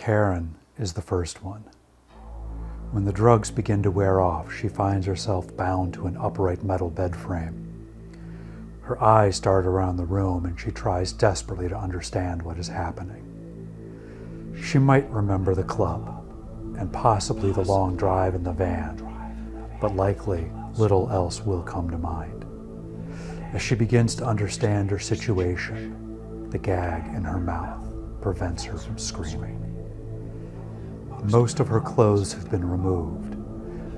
Karen is the first one. When the drugs begin to wear off, she finds herself bound to an upright metal bed frame. Her eyes dart around the room and she tries desperately to understand what is happening. She might remember the club and possibly the long drive in the van, but likely little else will come to mind. As she begins to understand her situation, the gag in her mouth prevents her from screaming. Most of her clothes have been removed,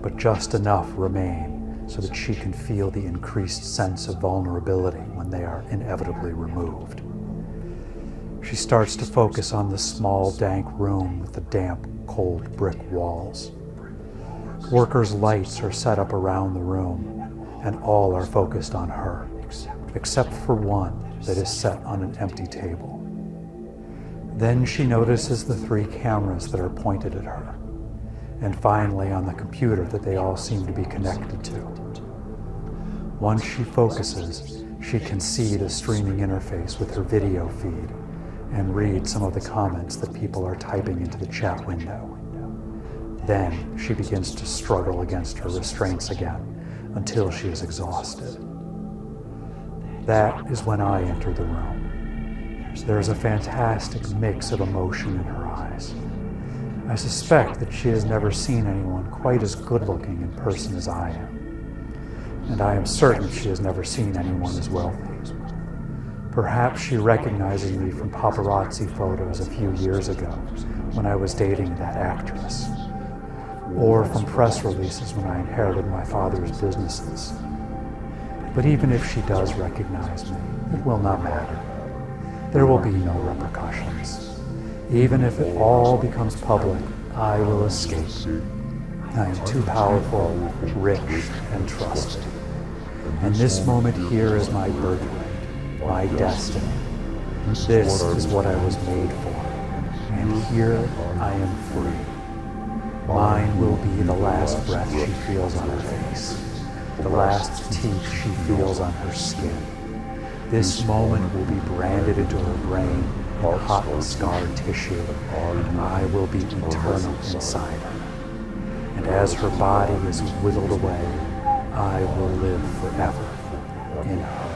but just enough remain so that she can feel the increased sense of vulnerability when they are inevitably removed. She starts to focus on the small, dank room with the damp, cold brick walls. Workers' lights are set up around the room, and all are focused on her, except for one that is set on an empty table. Then she notices the 3 cameras that are pointed at her, and finally on the computer that they all seem to be connected to. Once she focuses, she can see the streaming interface with her video feed and read some of the comments that people are typing into the chat window. Then she begins to struggle against her restraints again until she is exhausted. That is when I enter the room. There is a fantastic mix of emotion in her eyes. I suspect that she has never seen anyone quite as good-looking in person as I am. And I am certain she has never seen anyone as wealthy. Perhaps she recognizes me from paparazzi photos a few years ago when I was dating that actress, or from press releases when I inherited my father's businesses. But even if she does recognize me, it will not matter. There will be no repercussions. Even if it all becomes public, I will escape. I am too powerful, rich, and trusted. And this moment here is my birthright, my destiny. This is what I was made for. And here I am free. Mine will be the last breath she feels on her face, the last teeth she feels on her skin. This moment will be branded into her brain in hot scar tissue, and I will be eternal inside her. And as her body is whittled away, I will live forever in her.